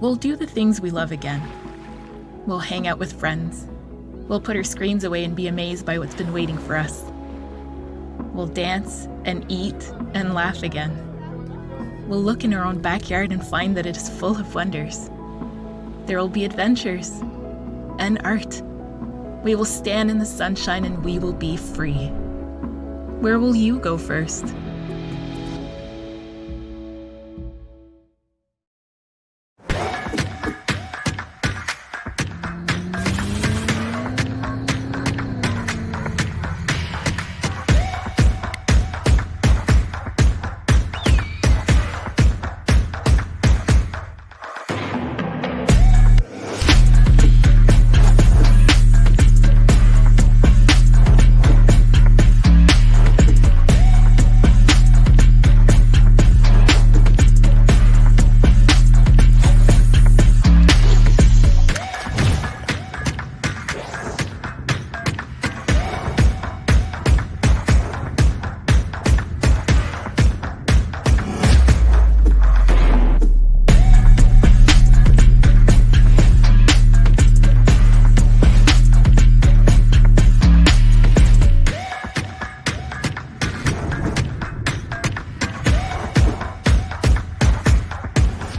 We'll do the things we love again. We'll hang out with friends. We'll put our screens away and be amazed by what's been waiting for us. We'll dance and eat and laugh again. We'll look in our own backyard and find that it is full of wonders. There will be adventures and art. We will stand in the sunshine and we will be free. Where will you go first?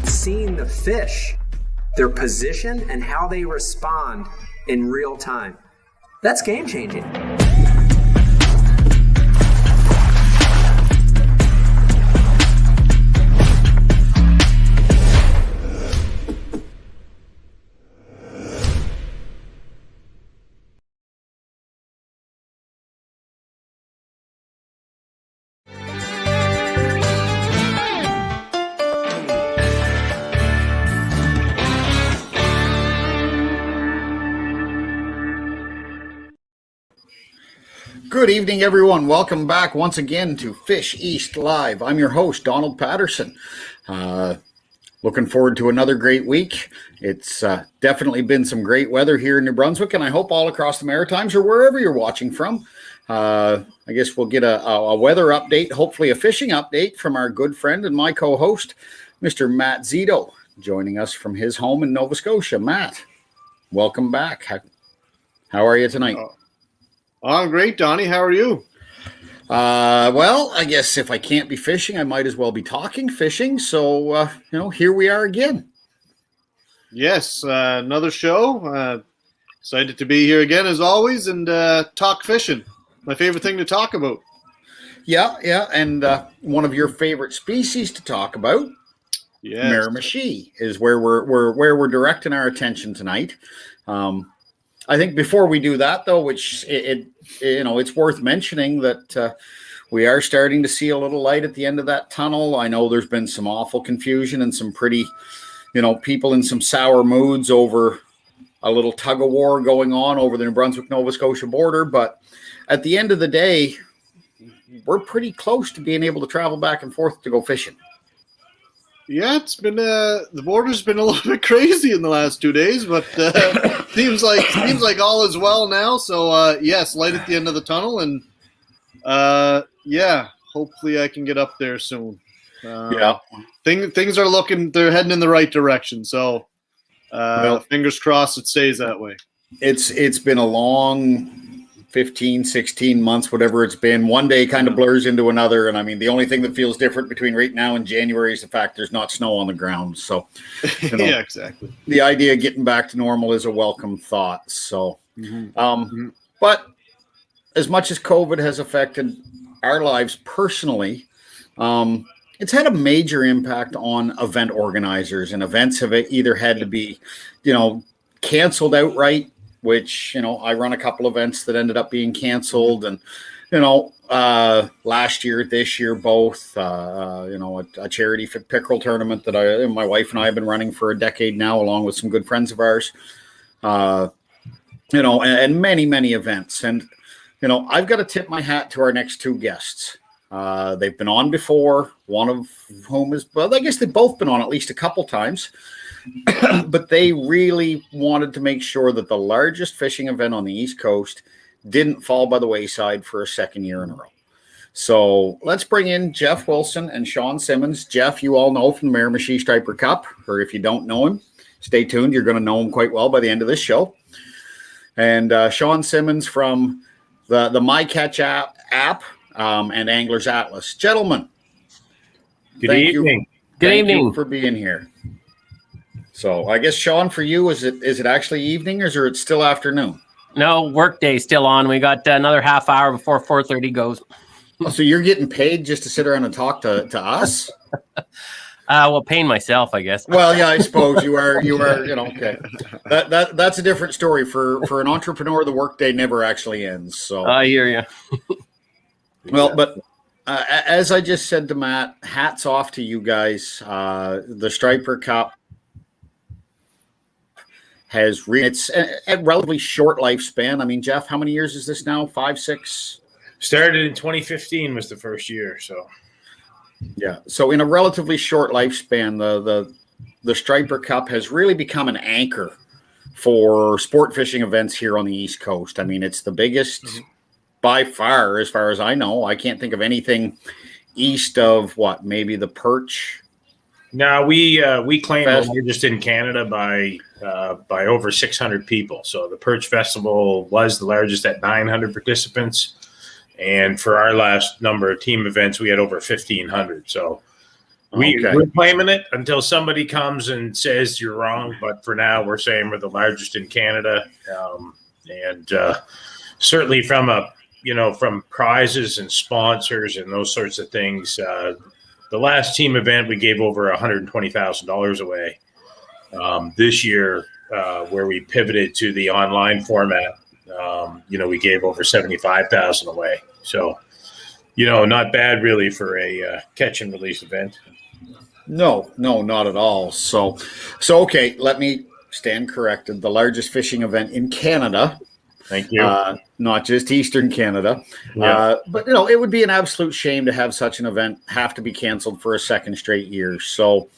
Seeing the fish, their position, and how they respond in real time. That's game changing. Good evening, everyone. Welcome back once again to Fish East Live. I'm your host, Donald Patterson. Looking forward to another great week. It's definitely been some great weather here in New Brunswick, and I hope all across the Maritimes or wherever you're watching from. I guess we'll get a weather update, hopefully a fishing update from our good friend and my co-host, Mr. Matt Zito, joining us from his home in Nova Scotia. Matt, welcome back. How are you tonight? I'm great, Donnie. How are you? Well, I guess if I can't be fishing, I might as well be talking fishing. So, here we are again. Yes, another show. Excited to be here again, as always, and talk fishing. My favorite thing to talk about. Yeah, and one of your favorite species to talk about, yes. Miramichi, is where we're directing our attention tonight. I think before we do that, though, which it's worth mentioning that we are starting to see a little light at the end of that tunnel. I know there's been some awful confusion and some pretty, people in some sour moods over a little tug of war going on over the New Brunswick-Nova Scotia border. But at the end of the day, we're pretty close to being able to travel back and forth to go fishing. Yeah, it's been the border's been a little bit crazy in the last 2 days, but seems like all is well now. So yes, light at the end of the tunnel, and hopefully I can get up there soon. Things are they're heading in the right direction. So fingers crossed it stays that way. It's been a long 15, 16 months, whatever it's been. One day kind of blurs into another. And I mean, the only thing that feels different between right now and January is the fact there's not snow on the ground. So, yeah, exactly. The idea of getting back to normal is a welcome thought. So, but as much as COVID has affected our lives personally, it's had a major impact on event organizers, and events have either had to be, canceled outright, which, I run a couple events that ended up being canceled, and, last year, this year, both, a charity pickerel tournament that my wife and I have been running for a decade now, along with some good friends of ours, and many, many events. And, I've got to tip my hat to our next two guests. They've been on before, one of whom I guess they've both been on at least a couple times. But they really wanted to make sure that the largest fishing event on the East Coast didn't fall by the wayside for a second year in a row. So let's bring in Jeff Wilson and Sean Simmons. Jeff, you all know from the Miramichi Striper Cup, or if you don't know him, stay tuned. You're going to know him quite well by the end of this show. And Sean Simmons from the MyCatch app and Anglers Atlas. Gentlemen, good evening. Thank you for being here. So I guess, Sean, for you, is it actually evening or is it still afternoon? No, work day still on. We got another half hour before 4:30 goes. Oh, so you're getting paid just to sit around and talk to us? Well, paying myself, I guess. Well, yeah, I suppose you are, okay. That's a different story. For an entrepreneur, the workday never actually ends. So I hear you. Well, but as I just said to Matt, hats off to you guys. The Striper Cup it's a relatively short lifespan. I mean, Jeff, how many years is this now? 5, 6? Started in 2015 was the first year. So, yeah. So in a relatively short lifespan, the Striper Cup has really become an anchor for sport fishing events here on the East Coast. I mean, it's the biggest by far as I know. I can't think of anything east of maybe the Perch. No, we claim the largest in Canada by over 600 people. So the Perch Festival was the largest at 900 participants, and for our last number of team events, we had over 1,500. So we're claiming it until somebody comes and says you're wrong. But for now, we're saying we're the largest in Canada, and certainly from prizes and sponsors and those sorts of things. The last team event, we gave over $120,000 away. This year, where we pivoted to the online format, we gave over $75,000 away. So, not bad really for a catch and release event. No, not at all. So okay, let me stand corrected. The largest fishing event in Canada. Thank you. Not just Eastern Canada. Yeah. But, it would be an absolute shame to have such an event have to be canceled for a second straight year. So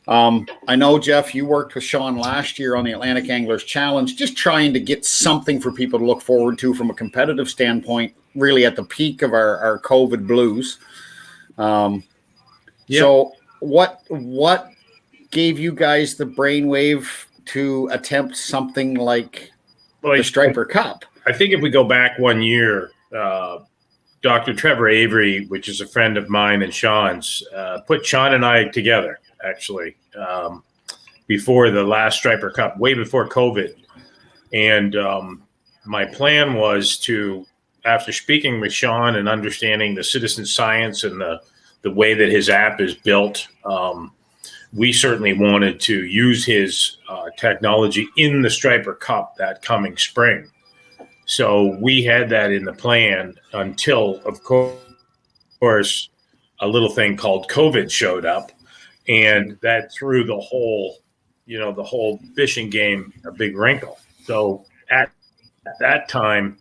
I know, Jeff, you worked with Sean last year on the Atlantic Anglers Challenge, just trying to get something for people to look forward to from a competitive standpoint, really at the peak of our COVID blues. So what gave you guys the brainwave to attempt something like the Striper Cup? I think if we go back 1 year, Dr. Trevor Avery, which is a friend of mine and Sean's, put Sean and I together, actually, before the last Striper Cup, way before COVID. And my plan was to, after speaking with Sean and understanding the citizen science and the way that his app is built, we certainly wanted to use his technology in the Striper Cup that coming spring. So we had that in the plan until, of course, a little thing called COVID showed up, and that threw the whole fishing game a big wrinkle. So at that time,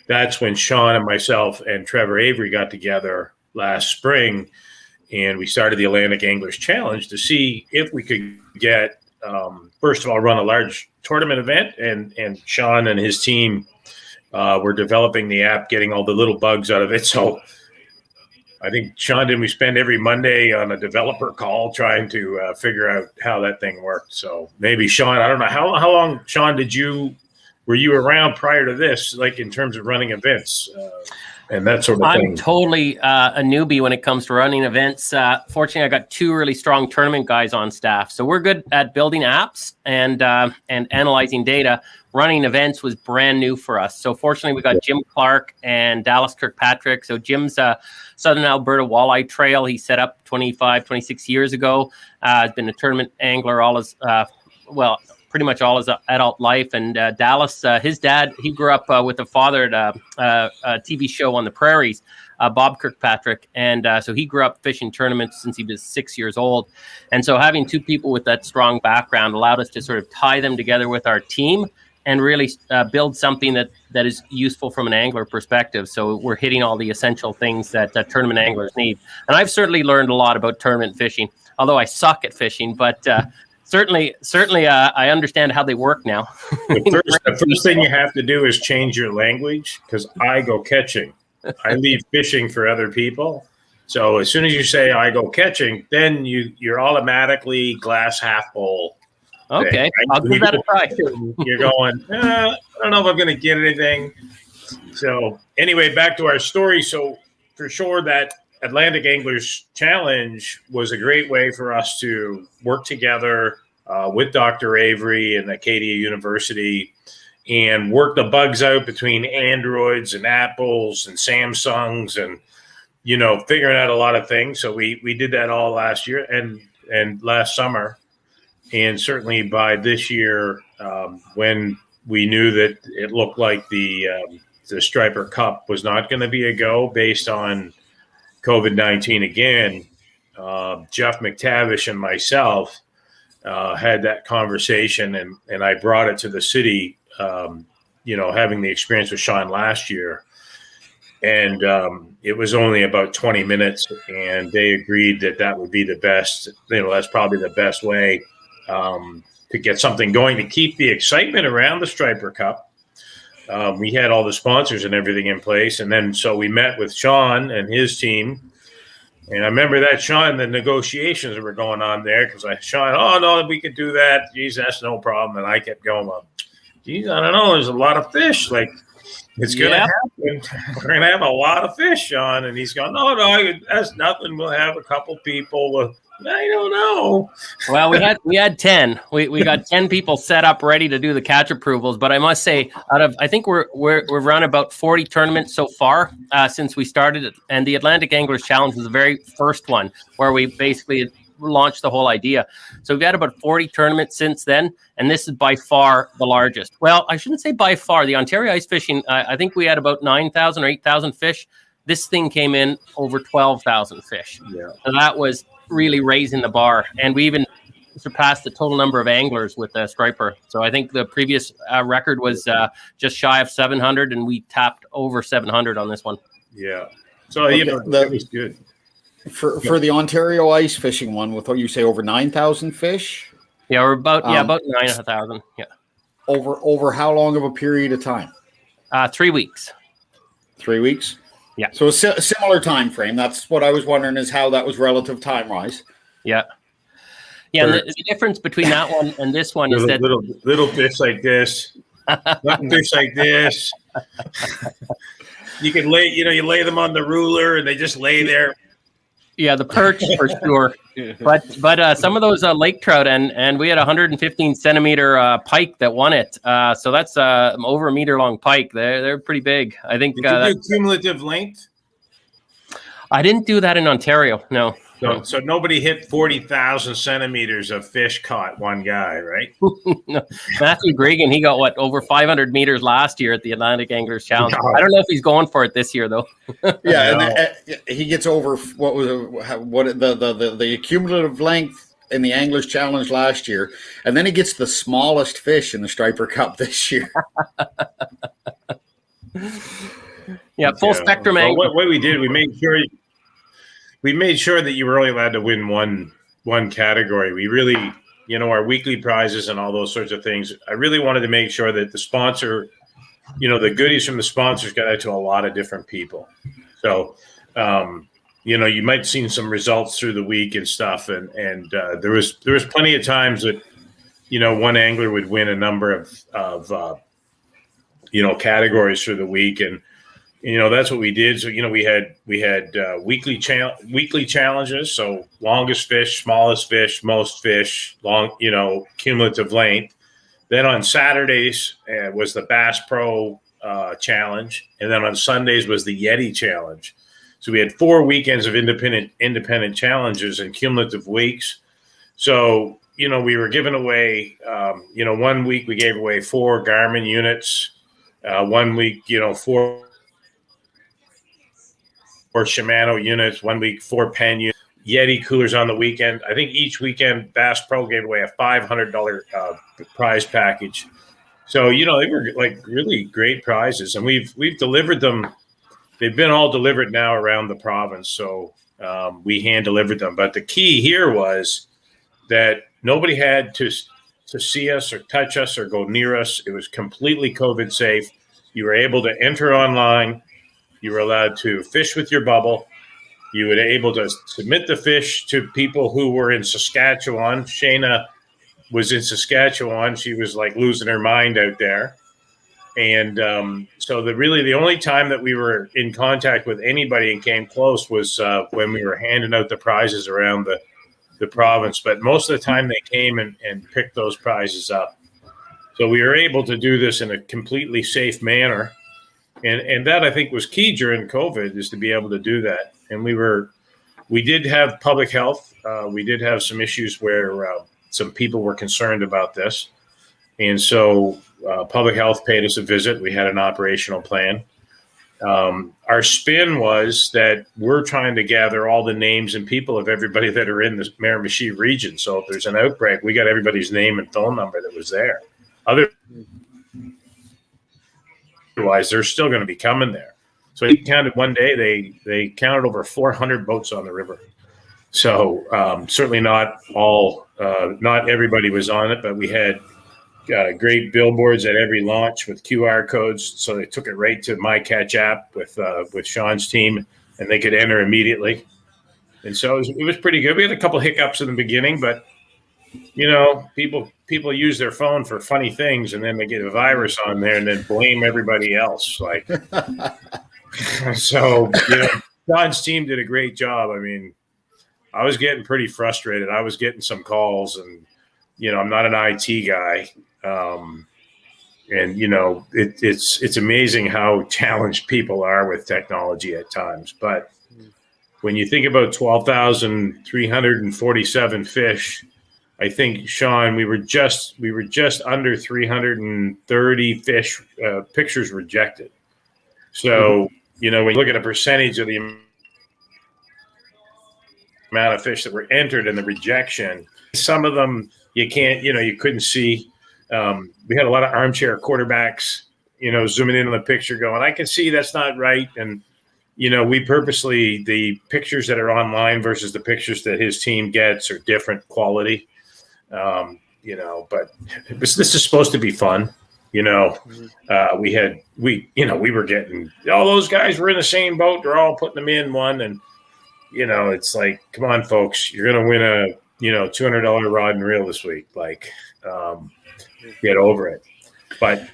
that's when Sean and myself and Trevor Avery got together last spring, and we started the Atlantic Anglers Challenge to see if we could get, first of all, run a large tournament event, and Sean and his team were developing the app, getting all the little bugs out of it. So I think, Sean, didn't we spend every Monday on a developer call trying to figure out how that thing worked? So maybe, Sean, I don't know. How long, Sean, were you around prior to this, like in terms of running events and that sort of thing? I'm totally a newbie when it comes to running events. Fortunately, I got 2 really strong tournament guys on staff. So we're good at building apps and analyzing data. Running events was brand new for us. So fortunately, we got Jim Clark and Dallas Kirkpatrick. So Jim's Southern Alberta Walleye Trail. He set up 26 years ago. Has been a tournament angler all his, pretty much all his adult life. And Dallas, his dad, he grew up with a father at a TV show on the prairies, Bob Kirkpatrick. And so he grew up fishing tournaments since he was 6 years old. And so having 2 people with that strong background allowed us to sort of tie them together with our team and really build something that is useful from an angler perspective. So we're hitting all the essential things that tournament anglers need. And I've certainly learned a lot about tournament fishing, although I suck at fishing, but certainly, I understand how they work now. The first thing you have to do is change your language, because I go catching I leave fishing for other people. So as soon as you say I go catching, then you're automatically glass half full. Okay, thing, right? I'll give that a try. You're going, I don't know if I'm going to get anything. So anyway, back to our story. So for sure that Atlantic Anglers Challenge was a great way for us to work together with Dr. Avery and Acadia University and work the bugs out between Androids and Apples and Samsungs and, figuring out a lot of things. So we did that all last year and last summer. And certainly by this year, when we knew that it looked like the Striper Cup was not going to be a go based on COVID-19 again, Jeff McTavish and myself had that conversation, and I brought it to the city, having the experience with Sean last year. And it was only about 20 minutes, and they agreed that would be the best. That's probably the best way to get something going to keep the excitement around the Striper Cup. We had all the sponsors and everything in place. And then so we met with Sean and his team. And I remember that, Sean, the negotiations that were going on there because Sean, oh, no, we could do that. Geez, that's no problem. And I kept going, well, geez, I don't know. There's a lot of fish. Like, it's going to happen. We're going to have a lot of fish, Sean. And he's going, no, that's nothing. We'll have a couple people. I don't know. Well, we had 10. We got 10 people set up ready to do the catch approvals. But I must say, I think we've run about 40 tournaments so far since we started it. And the Atlantic Anglers Challenge was the very first one where we basically launched the whole idea. So we've had about 40 tournaments since then. And this is by far the largest. Well, I shouldn't say by far. The Ontario ice fishing, I think we had about 9,000 or 8,000 fish. This thing came in over 12,000 fish. Yeah. And that was really raising the bar, and we even surpassed the total number of anglers with the striper. So I think the previous record was just shy of 700, and we tapped over 700 on this one. Yeah, so that was good for the Ontario ice fishing one. With what you say, over 9,000 fish. Yeah, we're about 9,000. Yeah, over how long of a period of time? 3 weeks. 3 weeks. Yeah. So a similar time frame. That's what I was wondering is how that was relative time-wise. Yeah. Yeah, and the difference between that one and this one is that little fish like this, little fish like this. You can you lay them on the ruler and they just lay there. Yeah, the perch for sure. But some of those lake trout and we had 115 centimeter pike that won it. So that's over a meter long pike. They're pretty big. I think. Did you do cumulative length? I didn't do that in Ontario. No. So nobody hit 40,000 centimeters of fish caught, one guy, right? No. Matthew Gregan, he got over 500 meters last year at the Atlantic Anglers Challenge. No. I don't know if he's going for it this year though. Yeah, and he gets over the cumulative length in the Anglers Challenge last year, and then he gets the smallest fish in the Striper Cup this year. Yeah, full spectrum angler. What we did, we made sure that you were only allowed to win one category. We really, our weekly prizes and all those sorts of things. I really wanted to make sure that the sponsor, the goodies from the sponsors got out to a lot of different people. So, you might have seen some results through the week and stuff. And there was plenty of times that, one angler would win a number of categories through the week. And, that's what we did. So, we had weekly challenges. So longest fish, smallest fish, most fish, cumulative length. Then on Saturdays was the Bass Pro challenge. And then on Sundays was the Yeti challenge. So we had 4 weekends of independent challenges and cumulative weeks. So, we were giving away, 1 week we gave away 4 Garmin units. 1 week, 4 Shimano units, 1 week 4 Penn units, Yeti coolers on the weekend. I think each weekend Bass Pro gave away a $500 prize package. So, they were like really great prizes, and we've delivered them. They've been all delivered now around the province. So we hand delivered them. But the key here was that nobody had to see us or touch us or go near us. It was completely COVID safe. You were able to enter online, You were allowed to fish with your bubble. You were able to submit the fish to people who were in Saskatchewan. Shayna was in Saskatchewan. She was like losing her mind out there. And so the only time that we were in contact with anybody and came close was when we were handing out the prizes around the province. But most of the time they came and picked those prizes up. So we were able to do this in a completely safe manner. And that I think was key during COVID, is to be able to do that. And we did have public health. We did have some issues where some people were concerned about this. And so public health paid us a visit. We had an operational plan. Our spin was that we're trying to gather all the names and people of everybody that are in the Miramichi region. So if there's an outbreak, we got everybody's name and phone number that was there. Otherwise, they're still going to be coming there. So he counted one day, they counted over 400 boats on the river. So certainly not everybody was on it, but we had great billboards at every launch with QR codes. So they took it right to MyCatch app with Sean's team, and they could enter immediately. And so it was pretty good. We had a couple hiccups in the beginning, but people use their phone for funny things, and then they get a virus on there and then blame everybody else. Like, so Sean's team did a great job. I mean, I was getting pretty frustrated. I was getting some calls, and I'm not an IT guy. And it's amazing how challenged people are with technology at times. But when you think about 12,347 fish, I think, Sean, we were just under 330 fish pictures rejected. So when you look at a percentage of the amount of fish that were entered in the rejection, some of them you couldn't see. We had a lot of armchair quarterbacks, zooming in on the picture going, I can see that's not right. And, we purposely, the pictures that are online versus the pictures that his team gets are different quality. But this is supposed to be fun. We were getting, all those guys were in the same boat. They're all putting them in one. And, it's like, come on, folks, you're going to win a, $200 rod and reel this week. Like, get over it. But,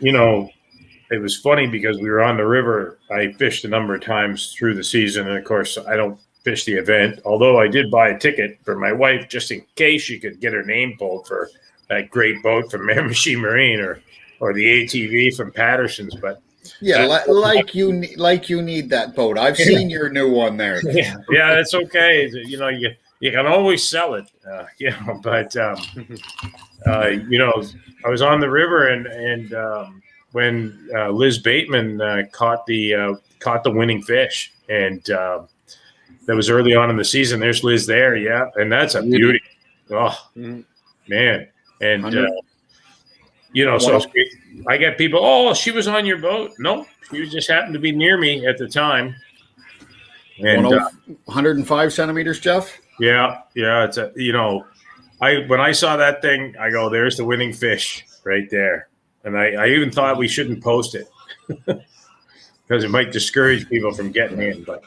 it was funny because we were on the river. I fished a number of times through the season. And of course, I don't fish the event, although I did buy a ticket for my wife just in case she could get her name pulled for that great boat from Miramichi Marine or the ATV from Patterson's. But yeah, like you need that boat. I've seen your new one there. Yeah, that's okay. You can always sell it. But I was on the river and when Liz Bateman caught the winning fish, and that was early on in the season. There's Liz there, yeah, and that's a beauty. Oh man, and so I get people. Oh, she was on your boat? No, she just happened to be near me at the time. And 105 centimeters, Jeff. Yeah, it's when I saw that thing, I go, there's the winning fish right there. And I even thought we shouldn't post it because it might discourage people from getting in. But,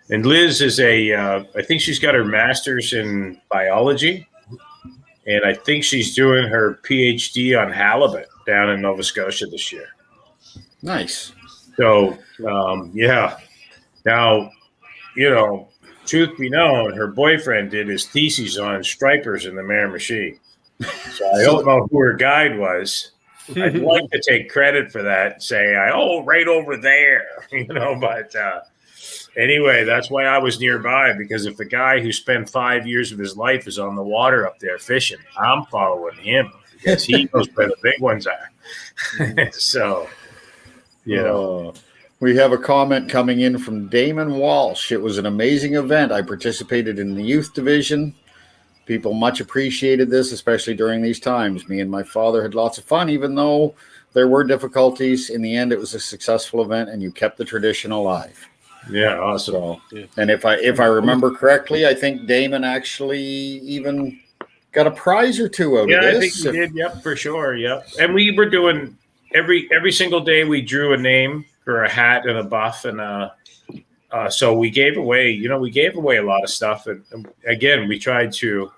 and Liz is I think she's got her master's in biology. And I think she's doing her PhD on halibut down in Nova Scotia this year. Nice. So, yeah. Now, truth be known, her boyfriend did his thesis on stripers in the Miramichi. So I don't know who her guide was. I'd like to take credit for that and say, right over there, but anyway, that's why I was nearby, because if the guy who spent 5 years of his life is on the water up there fishing, I'm following him because he knows where the big ones are. So, we have a comment coming in from Damon Walsh. It was an amazing event. I participated in the youth division. People much appreciated this, especially during these times. Me and my father had lots of fun, even though there were difficulties. In the end, it was a successful event, and you kept the tradition alive. Yeah, awesome. And if I remember correctly, I think Damon actually even got a prize or two out of this. Yeah, I think he did. Yep, for sure. Yep. And we were doing every single day we drew a name for a hat and a buff, and so we gave away a lot of stuff, and again, we tried to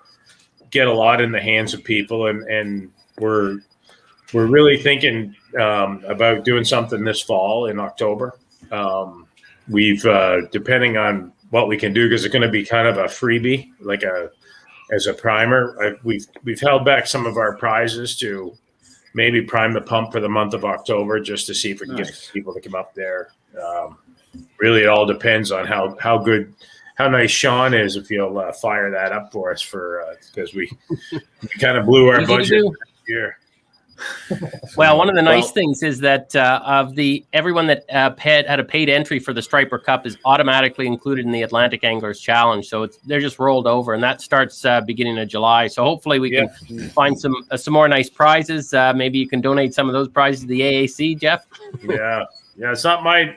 get a lot in the hands of people, and we're really thinking about doing something this fall in October. We've depending on what we can do, because it's going to be kind of a freebie, like as a primer. We've held back some of our prizes to maybe prime the pump for the month of October, just to see if we can get people to come up there. Really, it all depends on how nice Sean is, if he'll fire that up for us, because we kind of blew our budget last year. Well, one of the nice things is that everyone that had a paid entry for the Striper Cup is automatically included in the Atlantic Anglers Challenge. So they're just rolled over, and that starts beginning of July. So hopefully we can find some more nice prizes. Maybe you can donate some of those prizes to the AAC, Jeff. Yeah, it's not my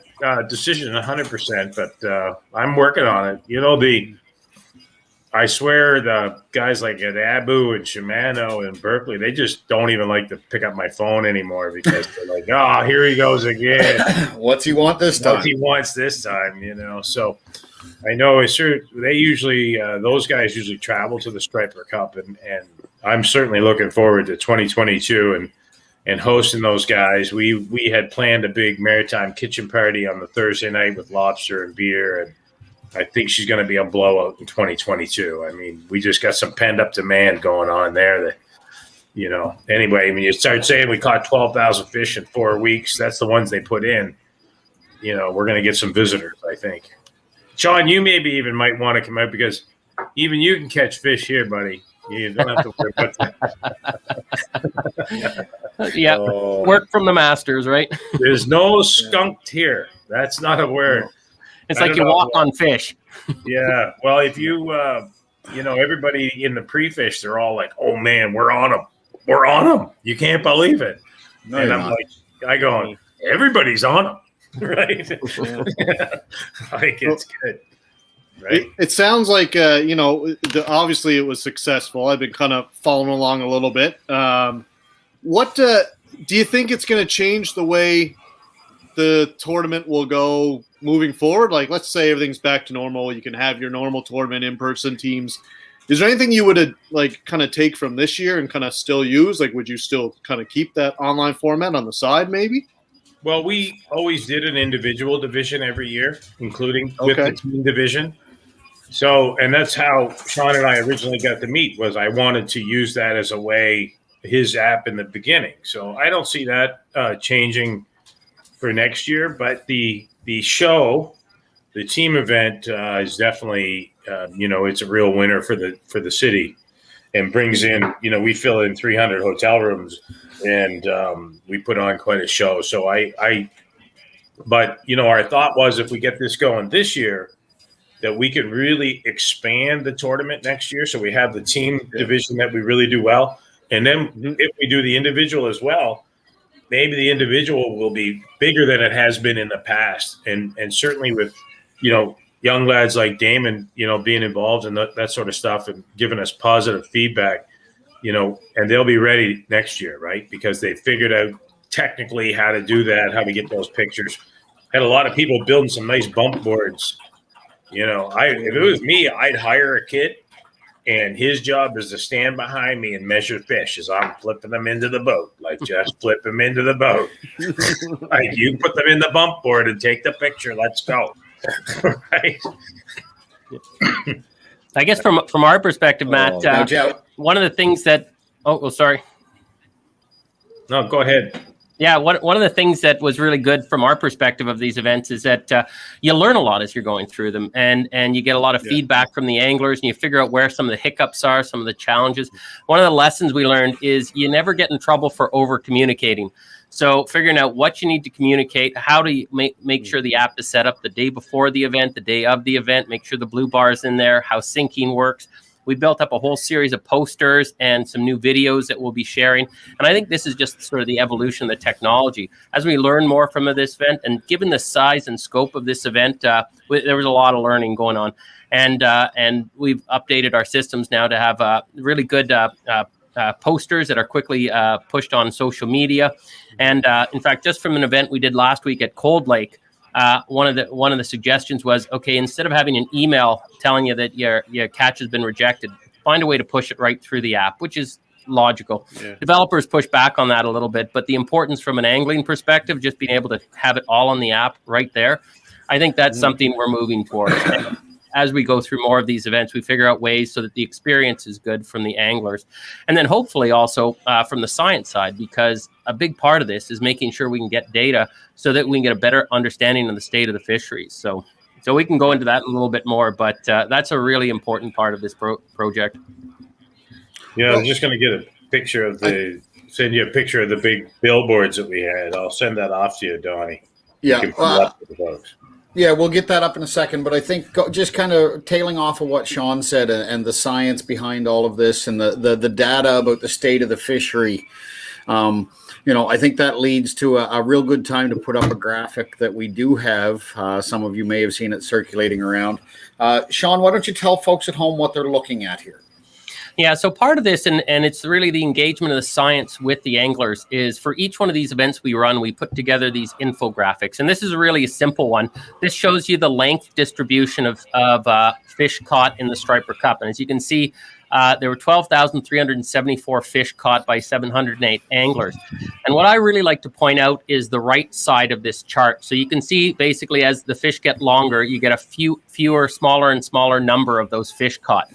decision 100%, but I'm working on it. I swear the guys like at Abu and Shimano and Berkeley, they just don't even like to pick up my phone anymore, because they're like, oh, here he goes again. What's he want this time? What he wants this time, So I know they usually, those guys usually travel to the Striper Cup, and I'm certainly looking forward to 2022 and hosting those guys. We had planned a big maritime kitchen party on the Thursday night with lobster and beer, and I think she's going to be a blowout in 2022. I mean, we just got some pent up demand going on there that, anyway, when you start saying we caught 12,000 fish in 4 weeks, that's the ones they put in, we're going to get some visitors, I think. Sean, you maybe even might want to come out, because even you can catch fish here, buddy. You don't have to worry about that. Yeah. Work from the masters, right? There's no skunked here. That's not a word. It's like you walk on fish. Yeah. Well, if you, everybody in the pre-fish, they're all like, oh, man, we're on them. We're on them. You can't believe it. No, and I'm like, everybody's on them. Right? Like, it's good. Right? It sounds like, obviously it was successful. I've been kind of following along a little bit. What do you think it's going to change the way the tournament will go moving forward? Like, let's say everything's back to normal. You can have your normal tournament in-person teams. Is there anything you would kind of take from this year and kind of still use? Like, would you still kind of keep that online format on the side, maybe? Well, we always did an individual division every year, including with the team division. So, and that's how Sean and I originally got to meet, was I wanted to use that as a way, his app in the beginning. So I don't see that changing for next year, but the show, the team event is definitely, it's a real winner for the city, and brings in, we fill in 300 hotel rooms, and we put on quite a show. So but our thought was, if we get this going this year, that we could really expand the tournament next year. So we have the team division that we really do well. And then if we do the individual as well, maybe the individual will be bigger than it has been in the past. And certainly with, young lads like Damon, being involved in that sort of stuff and giving us positive feedback, and they'll be ready next year, right? Because they figured out technically how to do that, how to get those pictures. Had a lot of people building some nice bump boards. If it was me, I'd hire a kid, and his job is to stand behind me and measure fish as I'm flipping them into the boat. Like, just flip them into the boat. Like, you put them in the bump board and take the picture. Let's go. Right? I guess from our perspective, Matt, one of the things that sorry. No, go ahead. Yeah, one of the things that was really good from our perspective of these events is that you learn a lot as you're going through them, and you get a lot of feedback from the anglers, and you figure out where some of the hiccups are, some of the challenges. One of the lessons we learned is you never get in trouble for over communicating. So figuring out what you need to communicate, how to make sure the app is set up the day before the event, the day of the event, make sure the blue bar is in there, how syncing works. We built up a whole series of posters and some new videos that we'll be sharing. And I think this is just sort of the evolution of the technology. As we learn more from this event, and given the size and scope of this event, there was a lot of learning going on. And we've updated our systems now to have really good posters that are quickly pushed on social media. And in fact, just from an event we did last week at Cold Lake, one of the suggestions was, okay, instead of having an email telling you that your catch has been rejected, find a way to push it right through the app, which is logical. Yeah. Developers push back on that a little bit, but the importance from an angling perspective, just being able to have it all on the app right there, I think that's something we're moving towards. And as we go through more of these events, we figure out ways so that the experience is good from the anglers. And then hopefully also from the science side, because a big part of this is making sure we can get data so that we can get a better understanding of the state of the fisheries. So we can go into that a little bit more, but that's a really important part of this project. Yeah, I'm just going to get a picture of send you a picture of the big billboards that we had. I'll send that off to you, Donnie. Yeah. Yeah, we'll get that up in a second, but I think just kind of tailing off of what Sean said and the science behind all of this and the data about the state of the fishery, I think that leads to a real good time to put up a graphic that we do have. Some of you may have seen it circulating around. Sean, why don't you tell folks at home what they're looking at here? Yeah, so part of this, and it's really the engagement of the science with the anglers, is for each one of these events we run, we put together these infographics. And this is really a simple one. This shows you the length distribution of fish caught in the Striper Cup. And as you can see, there were 12,374 fish caught by 708 anglers. And what I really like to point out is the right side of this chart. So you can see basically as the fish get longer, you get a fewer, smaller and smaller number of those fish caught.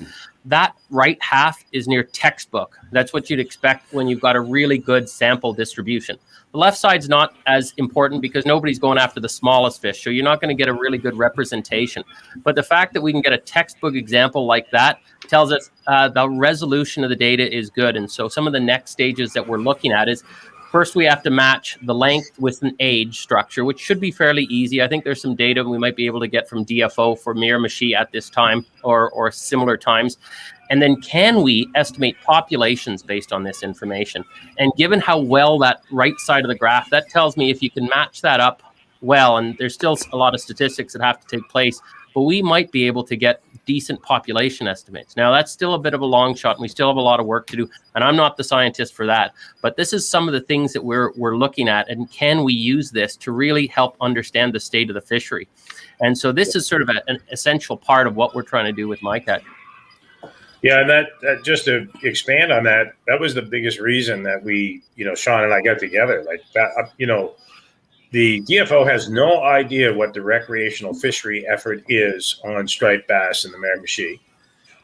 That right half is near textbook. That's what you'd expect when you've got a really good sample distribution. The left side's not as important because nobody's going after the smallest fish, so you're not going to get a really good representation. But the fact that we can get a textbook example like that tells us the resolution of the data is good. And so some of the next stages that we're looking at is, first, we have to match the length with an age structure, which should be fairly easy. I think there's some data we might be able to get from DFO for Miramichi at this time or similar times. And then can we estimate populations based on this information? And given how well that right side of the graph, that tells me if you can match that up well, and there's still a lot of statistics that have to take place, but we might be able to get decent population estimates. Now, that's still a bit of a long shot, and we still have a lot of work to do, and I'm not the scientist for that. But this is some of the things that we're looking at, and can we use this to really help understand the state of the fishery? And so this is sort of an essential part of what we're trying to do with MyCatch. Yeah, and that just to expand on that was the biggest reason that we, Sean and I got together. Like that, the DFO has no idea what the recreational fishery effort is on striped bass in the Miramichi.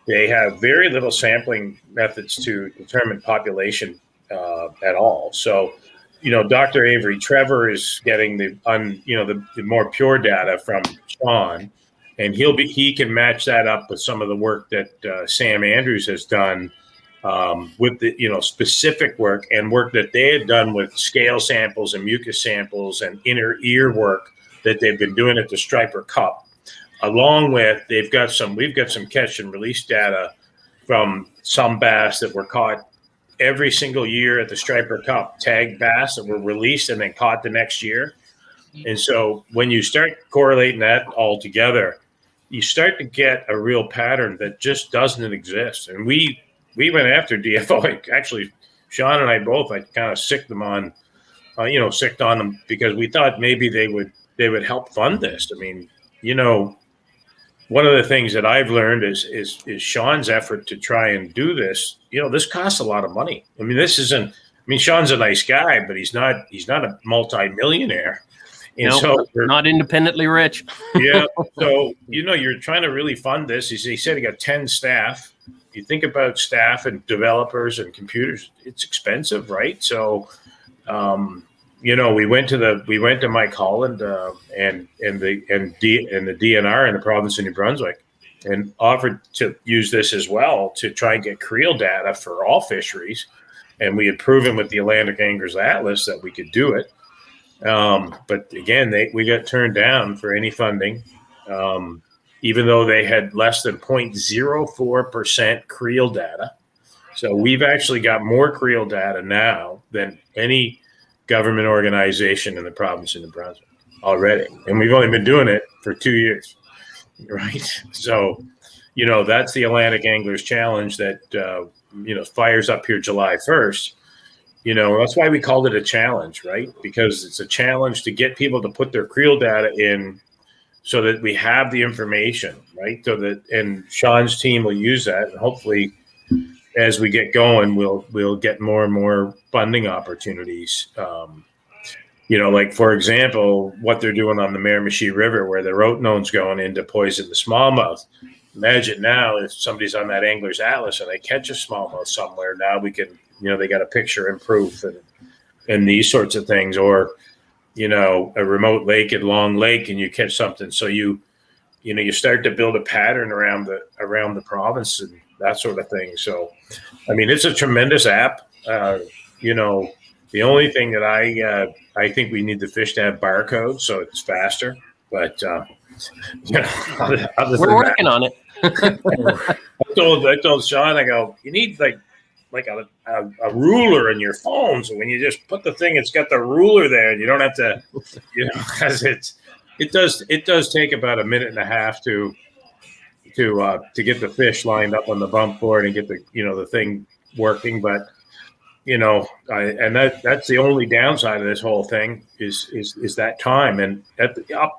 They have very little sampling methods to determine population at all. So, Dr. Avery Trevor is getting the more pure data from Sean, and he can match that up with some of the work that Sam Andrews has done with the specific work and work that they had done with scale samples and mucus samples and inner ear work that they've been doing at the Striper Cup. Along with we've got some catch and release data from some bass that were caught every single year at the Striper Cup, tagged bass that were released and then caught the next year. And so when you start correlating that all together, you start to get a real pattern that just doesn't exist. And we went after DFO. Actually, Sean and I both, kind of sicked on them because we thought maybe they would help fund this. I mean, one of the things that I've learned is Sean's effort to try and do this. This costs a lot of money. I mean, Sean's a nice guy, but he's not a multi-millionaire. And so not independently rich. Yeah. So, you're trying to really fund this. He said he got 10 staff. You think about staff and developers and computers, it's expensive, right? So, we went to Mike Holland and the DNR in the province of New Brunswick and offered to use this as well to try and get creel data for all fisheries. And we had proven with the Atlantic Anglers Atlas that we could do it. But again, we got turned down for any funding, even though they had less than 0.04% creel data. So we've actually got more creel data now than any government organization in the province of New Brunswick already. And we've only been doing it for 2 years, right? So, that's the Atlantic Anglers Challenge that fires up here July 1st. That's why we called it a challenge, right? Because it's a challenge to get people to put their creel data in so that we have the information, right? And Sean's team will use that, and hopefully as we get going, we'll get more and more funding opportunities. Like, for example, what they're doing on the Miramichi River, where the rotanone's going in to poison the smallmouth. Imagine now if somebody's on that Angler's Atlas and they catch a smallmouth somewhere, now we can, they got a picture and proof and these sorts of things. Or, a remote lake at Long Lake and you catch something. So you start to build a pattern around the province and that sort of thing. So, I mean, it's a tremendous app. The only thing that I think we need the fish to have barcodes so it's faster. But we're working on it. I told Sean, I go, you need like a ruler in your phone. So when you just put the thing, it's got the ruler there, and you don't have to, because it does take about a minute and a half to get the fish lined up on the bump board and get the thing working. But that's the only downside of this whole thing is that time. And at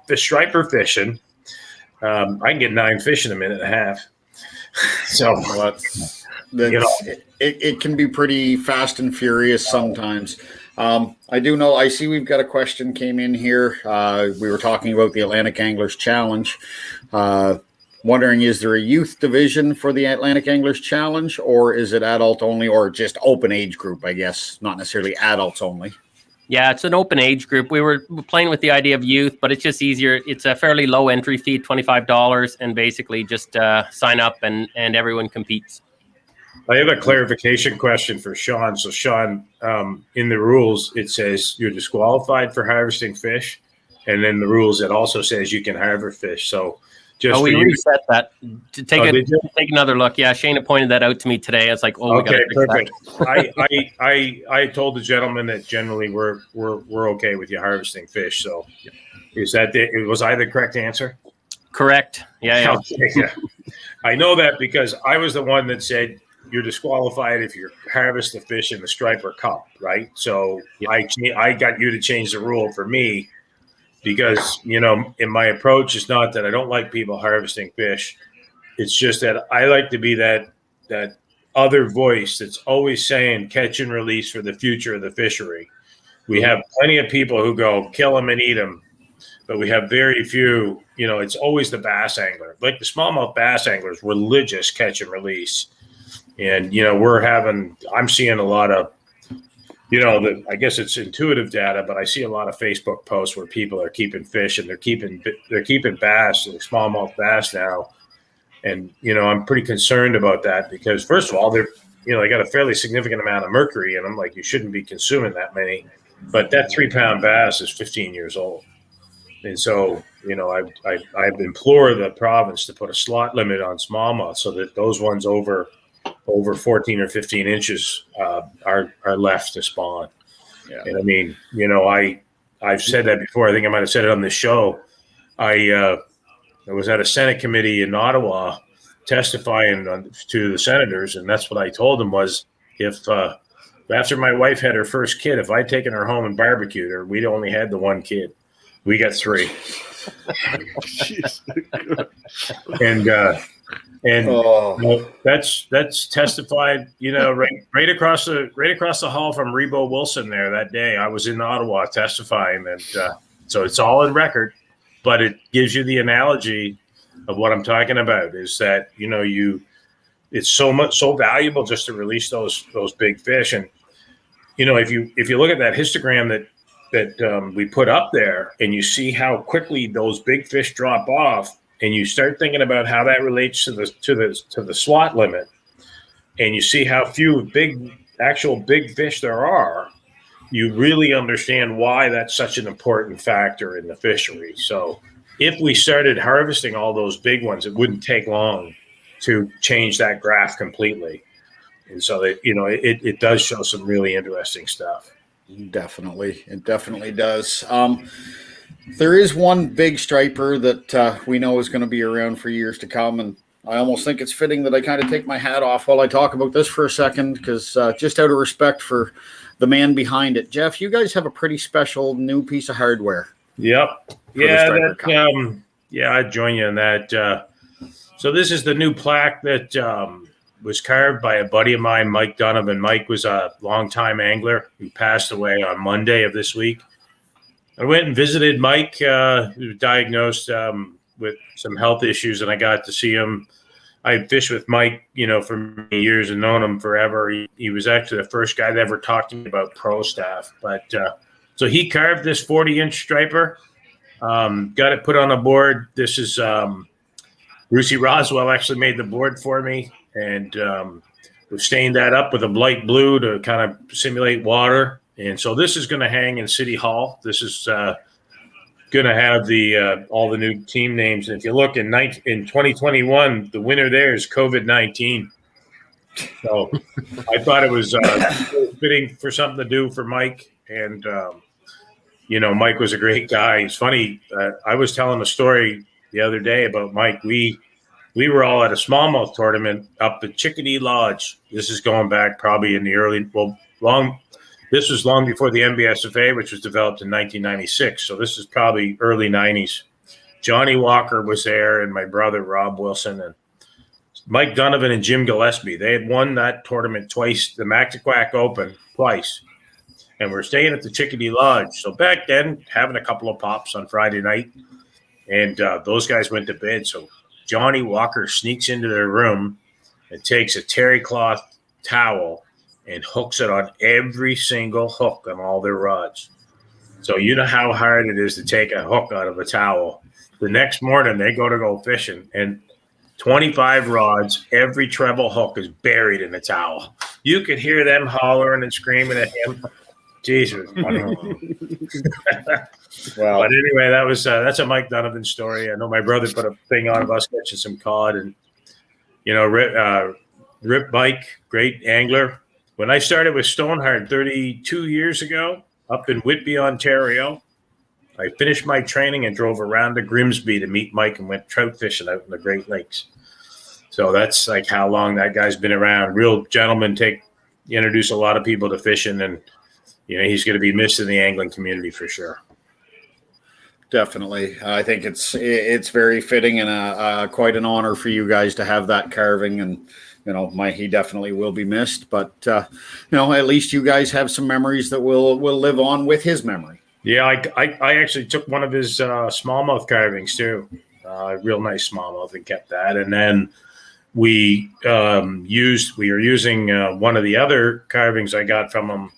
the striper fishing, I can get 9 fish in a minute and a half. So it can be pretty fast and furious sometimes. I see we've got a question came in here. We were talking about the Atlantic Anglers Challenge. Wondering, is there a youth division for the Atlantic Anglers Challenge, or is it adult only, or just open age group, I guess, not necessarily adults only? Yeah, it's an open age group. We were playing with the idea of youth, but it's just easier. It's a fairly low entry fee, $25, and basically just sign up and everyone competes. I have a clarification question for Sean. So Sean, in the rules, it says you're disqualified for harvesting fish. And then the rules, it also says you can harvest fish. So we reset that. To take another look. Yeah, Shayna pointed that out to me today. I was like, okay, perfect. I told the gentleman that generally we're okay with you harvesting fish. So is that was I the correct answer? Correct. Yeah. Okay, yeah. I know that because I was the one that said you're disqualified if you harvest the fish in the Striper Cup, right? So I got you to change the rule for me. Because, in my approach, it's not that I don't like people harvesting fish. It's just that I like to be that other voice that's always saying catch and release for the future of the fishery. We have plenty of people who go kill them and eat them, but we have very few, it's always the bass angler. Like the smallmouth bass anglers, religious catch and release. And, I'm seeing a lot of, I guess it's intuitive data, but I see a lot of Facebook posts where people are keeping fish and they're keeping bass and smallmouth bass now. And, I'm pretty concerned about that because first of all, they got a fairly significant amount of mercury in them. Like you shouldn't be consuming that many, but that 3-pound bass is 15 years old. And so, I've implored the province to put a slot limit on smallmouth so that those ones over 14 or 15 inches are left to spawn. Yeah. And I mean, I've said that before. I think I might have said it on this show. I was at a Senate committee in Ottawa testifying to the senators, and that's what I told them was if after my wife had her first kid, if I'd taken her home and barbecued her, we'd only had the one kid. We got 3. And that's testified, right across the hall from Rebo Wilson there that day. I was in Ottawa testifying, and so it's all in record. But it gives you the analogy of what I'm talking about. Is that it's so valuable just to release those big fish. And if you look at that histogram that we put up there, and you see how quickly those big fish drop off. And you start thinking about how that relates to the slot limit, and you see how few actual big fish there are, you really understand why that's such an important factor in the fishery. So if we started harvesting all those big ones, it wouldn't take long to change that graph completely. And so it does show some really interesting stuff. Definitely. It definitely does. There is one big striper that we know is going to be around for years to come, and I almost think it's fitting that I kind of take my hat off while I talk about this for a second, because just out of respect for the man behind it. Jeff, you guys have a pretty special new piece of hardware. Yep. Yeah. I'd join you on that. So this is the new plaque that was carved by a buddy of mine, Mike Donovan. Mike was a longtime angler who passed away on Monday of this week. I went and visited Mike, who was diagnosed with some health issues, and I got to see him. I fished with Mike, for many years and known him forever. He was actually the first guy that ever talked to me about pro staff. But so he carved this 40-inch striper, got it put on a board. This is Brucey Roswell actually made the board for me, and we've stained that up with a light blue to kind of simulate water. And so this is going to hang in City Hall. This is going to have the all the new team names. And if you look in 2021, the winner there is COVID-19. So I thought it was fitting for something to do for Mike. And, Mike was a great guy. It's funny. I was telling a story the other day about Mike. We were all at a smallmouth tournament up at Chickadee Lodge. This is going back probably in the this was long before the NBSFA, which was developed in 1996. So this is probably early 90s. Johnny Walker was there, and my brother, Rob Wilson, and Mike Donovan and Jim Gillespie. They had won that tournament twice, the Mactaquac Open twice. And we're staying at the Chickadee Lodge. So back then, having a couple of pops on Friday night, and those guys went to bed. So Johnny Walker sneaks into their room and takes a terry cloth towel and hooks it on every single hook on all their rods. So you know how hard it is to take a hook out of a towel. The next morning, they go fishing, and 25 rods, every treble hook is buried in a towel. You could hear them hollering and screaming at him. Jesus. Wow. But anyway, that's a Mike Donovan story. I know my brother put a thing on of us catching some cod, and Rip Mike, great angler. When I started with Stonehard 32 years ago up in Whitby, Ontario, I finished my training and drove around to Grimsby to meet Mike and went trout fishing out in the Great Lakes. So that's like how long that guy's been around. Real gentleman, introduce a lot of people to fishing, and he's going to be missed in the angling community for sure. Definitely. I think it's very fitting and quite an honor for you guys to have that carving, and he definitely will be missed, but at least you guys have some memories that will live on with his memory. Yeah, I actually took one of his smallmouth carvings too, real nice smallmouth, and kept that. And then we were using one of the other carvings I got from him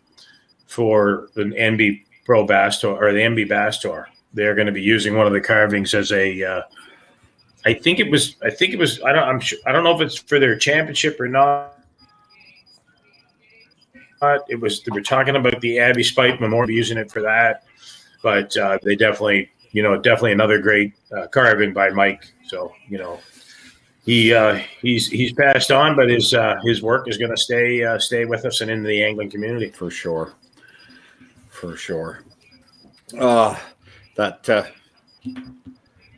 for the NB Pro Bass Tour, or the NB Bass Tour. They're going to be using one of the carvings as a I think it was. I don't know if it's for their championship or not. It was. They were talking about the Abby Spite Memorial, using it for that. But they definitely, definitely another great carving by Mike. So he's passed on, but his work is going to stay with us and in the angling community for sure.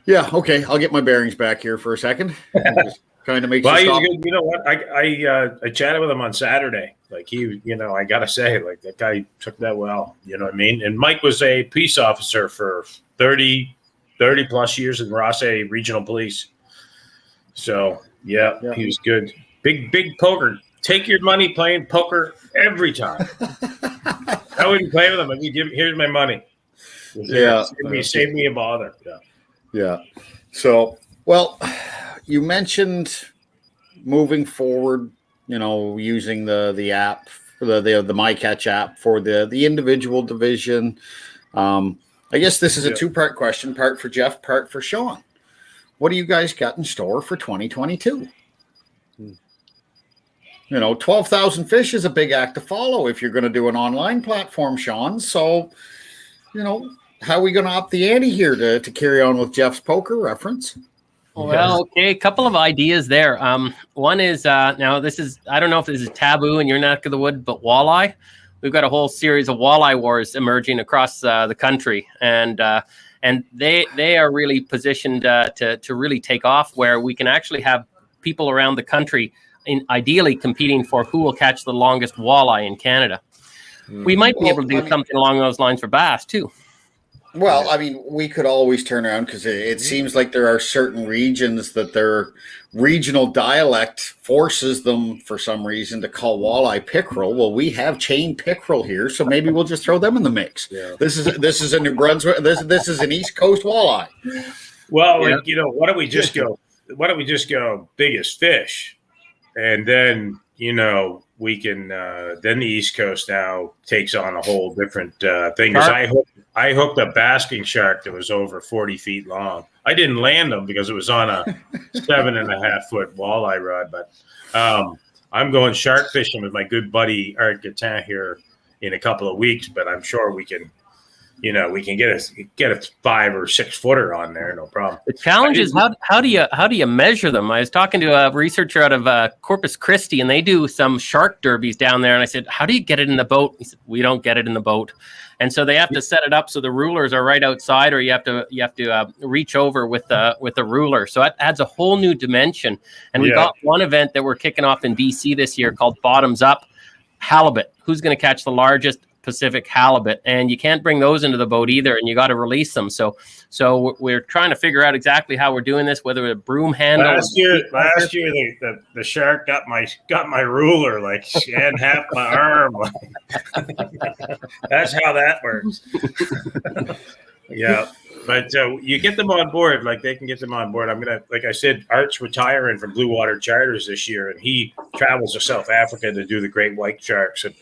Yeah, okay. I'll get my bearings back here for a second. Just kind of make you know what? I chatted with him on Saturday. Like I gotta say, like, that guy took that well. You know what I mean? And Mike was a peace officer for 30 plus years in Rosse Regional Police. So yeah, he was good. Big poker. Take your money playing poker every time. I wouldn't play with him. I'd be here's my money. Save me a bother. Yeah. So, well, you mentioned moving forward, using the app, the MyCatch app for the individual division. I guess this is a two-part question, part for Jeff, part for Sean. What do you guys got in store for 2022? 12,000 fish is a big act to follow if you're going to do an online platform, Sean. So, how are we going to up the ante here to carry on with Jeff's poker reference? Well, okay, a couple of ideas there. One is now this is, I don't know if this is taboo in your neck of the wood, but walleye. We've got a whole series of walleye wars emerging across the country, and they are really positioned to really take off, where we can actually have people around the country, ideally competing for who will catch the longest walleye in Canada. We might be able to do something along those lines for bass too. Well, I mean, we could always turn around because it seems like there are certain regions that their regional dialect forces them for some reason to call walleye pickerel. Well, we have chain pickerel here, so maybe we'll just throw them in the mix. Yeah. This is a New Brunswick. This is an East Coast walleye. Well, why don't we just go biggest fish, and then we can then the East Coast now takes on a whole different thing. Because I hooked a basking shark that was over 40 feet long. I didn't land them because it was on a 7.5-foot walleye rod. But I'm going shark fishing with my good buddy Art Gatin here in a couple of weeks. But I'm sure we can get a 5 or 6 footer on there, no problem. The challenge is how do you measure them? I was talking to a researcher out of Corpus Christi, and they do some shark derbies down there. And I said, "How do you get it in the boat?" He said, "We don't get it in the boat." And so they have to set it up so the rulers are right outside, or you have to reach over with a ruler. So that adds a whole new dimension. And we got one event that we're kicking off in BC this year called Bottoms Up Halibut. Who's going to catch the largest Pacific halibut? And you can't bring those into the boat either, and you got to release them. So we're trying to figure out exactly how we're doing this, whether a broom handle. Last year the shark got my ruler, like, and half my arm. That's how that works. Yeah, but you get them on board, like they can get them on board. I'm gonna, like I said, Art's retiring from Blue Water Charters this year, and he travels to South Africa to do the great white sharks. And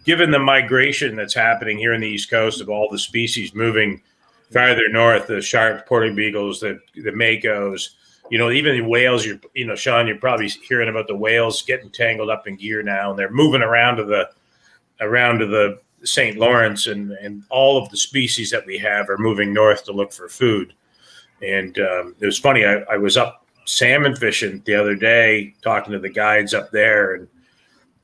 given the migration that's happening here in the East Coast of all the species moving farther north, the sharks, porter-beagles, the makos, even the whales, Sean, you're probably hearing about the whales getting tangled up in gear now, and they're moving around to the St. Lawrence, and all of the species that we have are moving north to look for food. And it was funny, I was up salmon fishing the other day, talking to the guides up there, and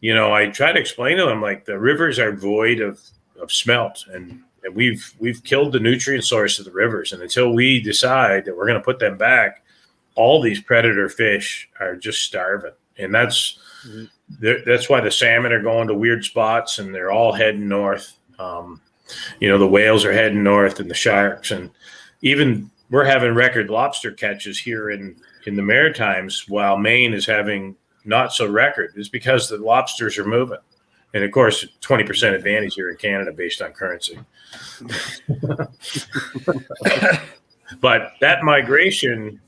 I try to explain to them, like, the rivers are void of smelt, and we've killed the nutrient source of the rivers. And until we decide that we're going to put them back, all these predator fish are just starving. And that's why the salmon are going to weird spots, and they're all heading north. The whales are heading north, and the sharks, and even we're having record lobster catches here in the Maritimes, while Maine is having not so record. Is because the lobsters are moving. And of course, 20% advantage here in Canada based on currency. But that migration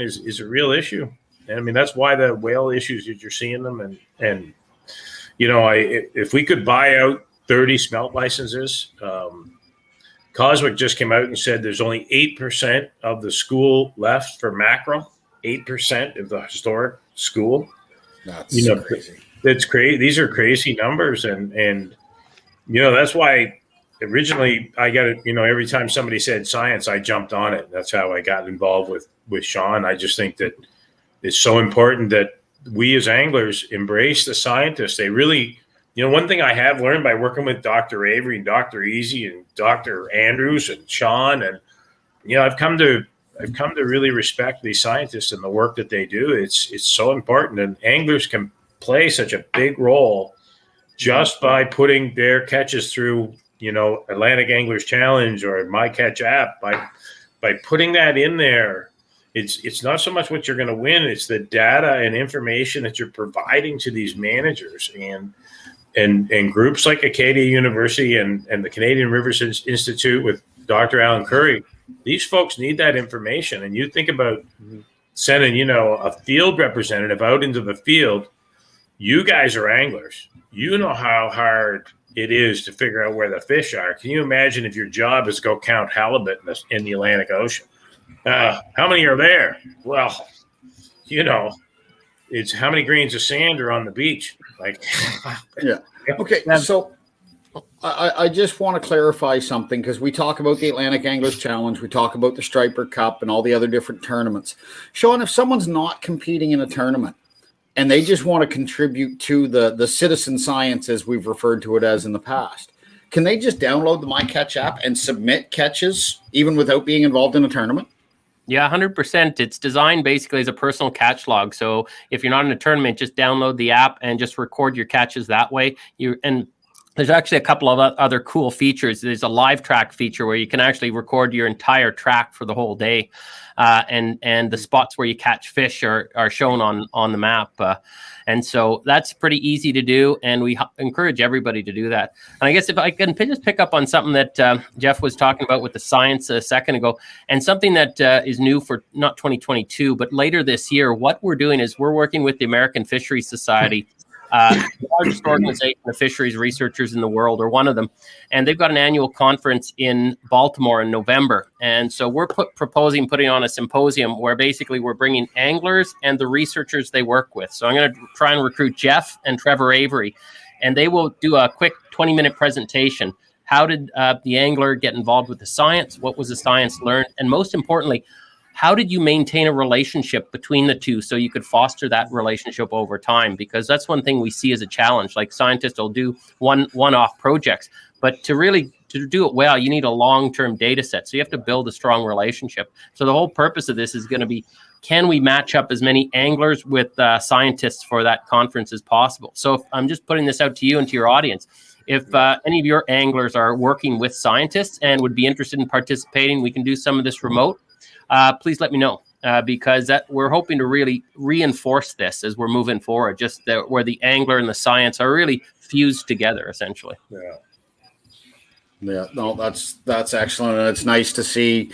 is a real issue. And I mean, that's why the whale issues that you're seeing them. And if we could buy out 30 smelt licenses, Coswick just came out and said there's only 8% of the school left for mackerel. 8% of the historic school. That's crazy. That's crazy. These are crazy numbers, and that's why originally I got it. Every time somebody said science, I jumped on it. That's how I got involved with Sean. I just think that it's so important that we as anglers embrace the scientists. They really, one thing I have learned by working with Dr. Avery and Dr. Easy and Dr. Andrews and Sean, and I've come to really respect these scientists and the work that they do. It's so important, and anglers can play such a big role just by putting their catches through, Atlantic Anglers Challenge or MyCatch app. By putting that in there, it's not so much what you're going to win; it's the data and information that you're providing to these managers and groups like Acadia University and the Canadian Rivers Institute with Dr. Alan Curry. These folks need that information. And you think about sending, a field representative out into the field. You guys are anglers. You know how hard it is to figure out where the fish are. Can you imagine if your job is to go count halibut in the Atlantic Ocean? How many are there? Well, it's how many grains of sand are on the beach. Like, yeah. Okay. So I just want to clarify something, because we talk about the Atlantic Anglers Challenge, we talk about the Striper Cup and all the other different tournaments. Sean, if someone's not competing in a tournament and they just want to contribute to the citizen science, as we've referred to it as in the past, can they just download the MyCatch app and submit catches even without being involved in a tournament? Yeah, 100%. It's designed basically as a personal catch log. So if you're not in a tournament, just download the app and just record your catches that way. And there's actually a couple of other cool features. There's a live track feature where you can actually record your entire track for the whole day. And the spots where you catch fish are shown on the map. And so that's pretty easy to do. And we encourage everybody to do that. And I guess if I can just pick up on something that Jeff was talking about with the science a second ago, and something that is new for not 2022, but later this year, what we're doing is we're working with the American Fisheries Society, the largest organization of fisheries researchers in the world, or one of them. And they've got an annual conference in Baltimore in November. And so we're proposing putting on a symposium where basically we're bringing anglers and the researchers they work with. So I'm going to try and recruit Jeff and Trevor Avery, and they will do a quick 20-minute presentation. How did the angler get involved with the science? What was the science learned? And most importantly, how did you maintain a relationship between the two so you could foster that relationship over time? Because that's one thing we see as a challenge. Like, scientists will do one-off projects, but to do it well, you need a long-term data set. So you have to build a strong relationship. So the whole purpose of this is going to be, can we match up as many anglers with scientists for that conference as possible? So if I'm just putting this out to you and to your audience. If any of your anglers are working with scientists and would be interested in participating, we can do some of this remote. Please let me know, because we're hoping to really reinforce this as we're moving forward, just where the angler and the science are really fused together, essentially. Yeah, no, that's excellent. And it's nice to see,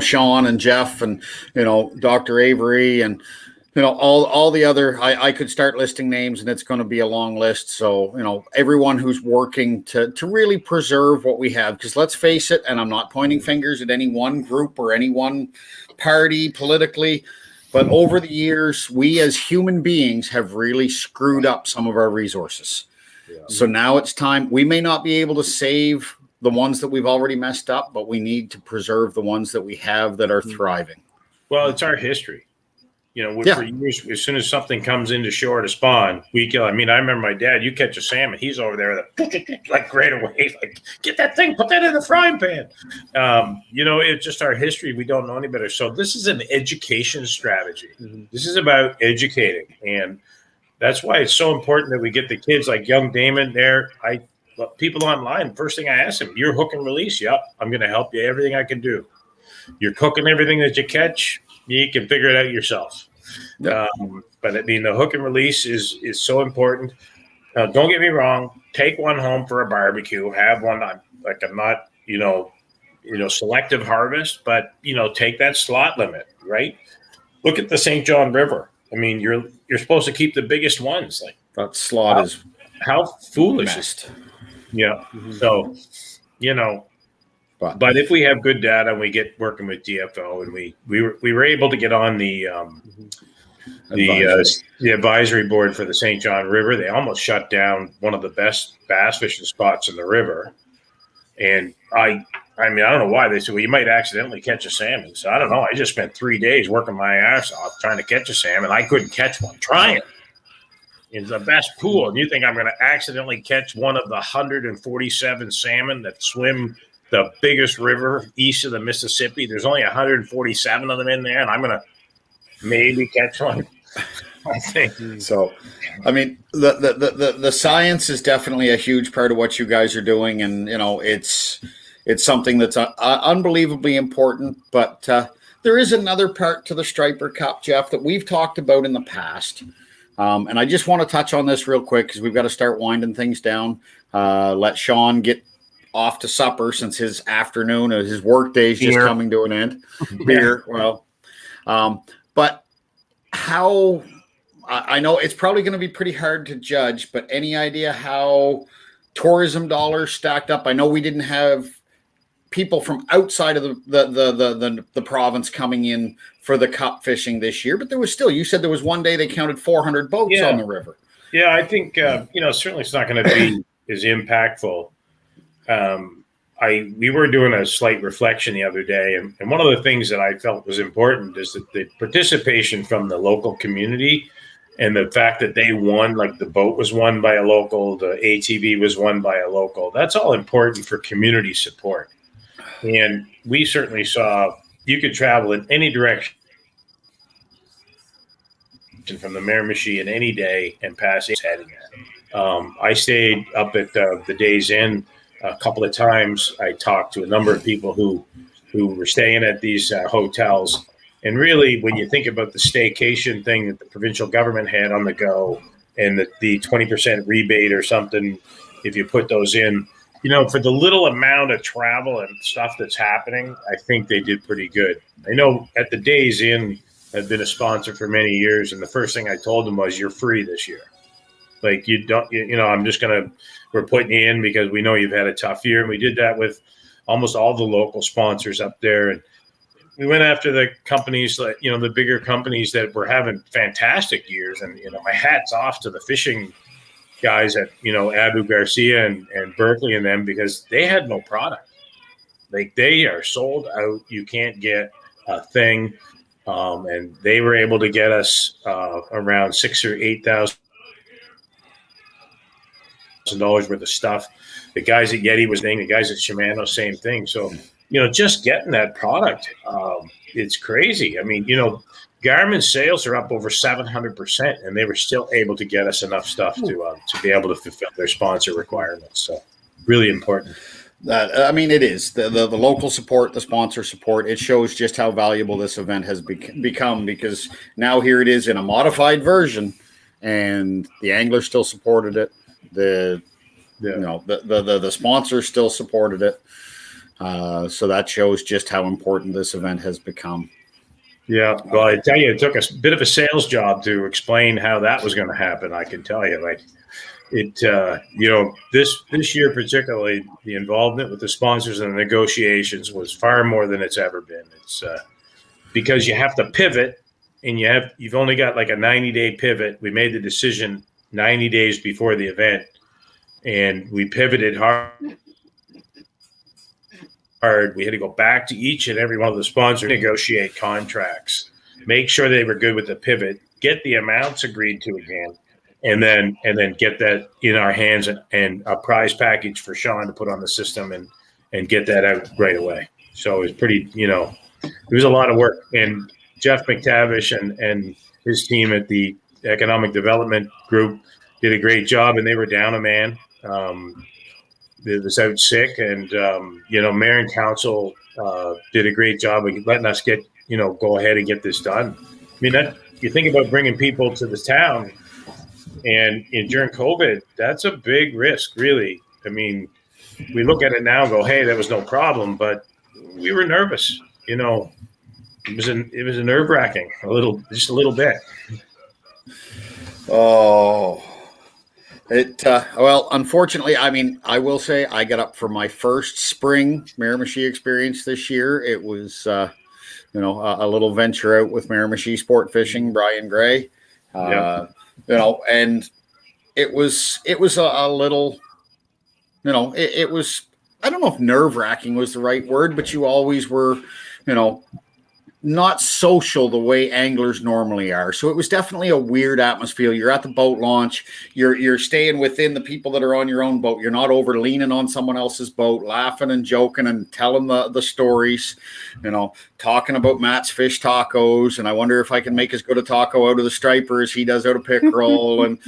Sean and Jeff and, Dr. Avery and, all the other, I could start listing names and it's going to be a long list. So, everyone who's working to really preserve what we have, because let's face it, and I'm not pointing fingers at any one group or any one party politically, but over the years, we as human beings have really screwed up some of our resources. Yeah. So now it's time. We may not be able to save the ones that we've already messed up, but we need to preserve the ones that we have that are thriving. Well, it's our history. For years, as soon as something comes into shore to spawn, we kill. I mean, I remember my dad, you catch a salmon, he's over there like right away, like, get that thing, put that in the frying pan. It's just our history. We don't know any better. So this is an education strategy. Mm-hmm. This is about educating. And that's why it's so important that we get the kids like young Damon there. People online, first thing I ask them, you're hook and release. Yep, I'm going to help you everything I can do. You're cooking everything that you catch. You can figure it out yourself. But I mean, the hook and release is so important. Don't get me wrong. Take one home for a barbecue. Have one. I'm not, selective harvest, but take that slot limit, right? Look at the St. John River. I mean, you're supposed to keep the biggest ones. Like, that slot is how foolish is. Yeah. Mm-hmm. So, But if we have good data and we get working with DFO and we were able to get on the advisory board for the St. John River, they almost shut down one of the best bass fishing spots in the river. And I don't know why. They said, well, you might accidentally catch a salmon. So I don't know. I just spent 3 days working my ass off trying to catch a salmon. I couldn't catch one. Trying. It's the best pool. And you think I'm going to accidentally catch one of the 147 salmon that swim the biggest river east of the Mississippi? There's only 147 of them in there, and I'm going to maybe catch one. I think so. I mean, the science is definitely a huge part of what you guys are doing, and it's something that's unbelievably important. But there is another part to the Striper Cup, Jeff, that we've talked about in the past, and I just want to touch on this real quick because we've got to start winding things down. Let Sean get off to supper since his afternoon or his work day is just coming to an end. Beer, well, but how? I know it's probably going to be pretty hard to judge, but any idea how tourism dollars stacked up? I know we didn't have people from outside of the province coming in for the cup fishing this year, but there was still. You said there was one day they counted 400 boats on the river. Yeah, I think certainly it's not going to be as impactful. We were doing a slight reflection the other day, and one of the things that I felt was important is that the participation from the local community and the fact that they won, like the boat was won by a local, the ATV was won by a local. That's all important for community support. And we certainly saw you could travel in any direction from the Miramichi in any day and pass it heading at. I stayed up at the Days Inn a couple of times. I talked to a number of people who were staying at these hotels. And really, when you think about the staycation thing that the provincial government had on the go, and the 20% rebate or something, if you put those in, for the little amount of travel and stuff that's happening, I think they did pretty good. I know at the Days Inn had been a sponsor for many years, and the first thing I told them was, you're free this year. Like, we're putting you in because we know you've had a tough year. And we did that with almost all the local sponsors up there. And we went after the companies, like, the bigger companies that were having fantastic years. And, my hat's off to the fishing guys at, Abu Garcia and Berkeley and them, because they had no product. Like, they are sold out. You can't get a thing. And they were able to get us around $6,000 or $8,000 worth of stuff. The guys at Yeti was saying, the guys at Shimano, same thing. So, just getting that product, it's crazy. I mean, Garmin's sales are up over 700%, and they were still able to get us enough stuff to be able to fulfill their sponsor requirements. So, really important. It is the local support, the sponsor support. It shows just how valuable this event has become, because now here it is in a modified version, and the angler still supported it. The sponsor still supported it. So that shows just how important this event has become. Yeah, well, I tell you, it took a bit of a sales job to explain how that was going to happen. I can tell you, this year particularly, the involvement with the sponsors and the negotiations was far more than it's ever been. It's because you have to pivot, and you've only got like a 90-day pivot. We made the decision 90 days before the event, and we pivoted hard. We had to go back to each and every one of the sponsors, negotiate contracts, make sure they were good with the pivot, get the amounts agreed to again, and then get that in our hands and a prize package for Sean to put on the system and get that out right away. So it was pretty, it was a lot of work. And Jeff McTavish and his team at the Economic Development Group did a great job, and they were down a man. It was out sick, and Mayor and Council did a great job of letting us get go ahead and get this done. I mean, you think about bringing people to the town, and during COVID, that's a big risk, really. I mean, we look at it now and go, "Hey, that was no problem," but we were nervous. It was a nerve-wracking, just a little bit. Oh. Unfortunately, I will say I got up for my first spring Miramichi experience this year. It was, a little venture out with Miramichi Sport Fishing, Brian Gray, and it was a little, it was, I don't know if nerve-wracking was the right word, but you always were, not social the way anglers normally are. So it was definitely a weird atmosphere. You're at the boat launch. You're staying within the people that are on your own boat. You're not over leaning on someone else's boat, laughing and joking and telling the stories, talking about Matt's fish tacos. And I wonder if I can make as good a taco out of the striper as he does out of pickerel. And,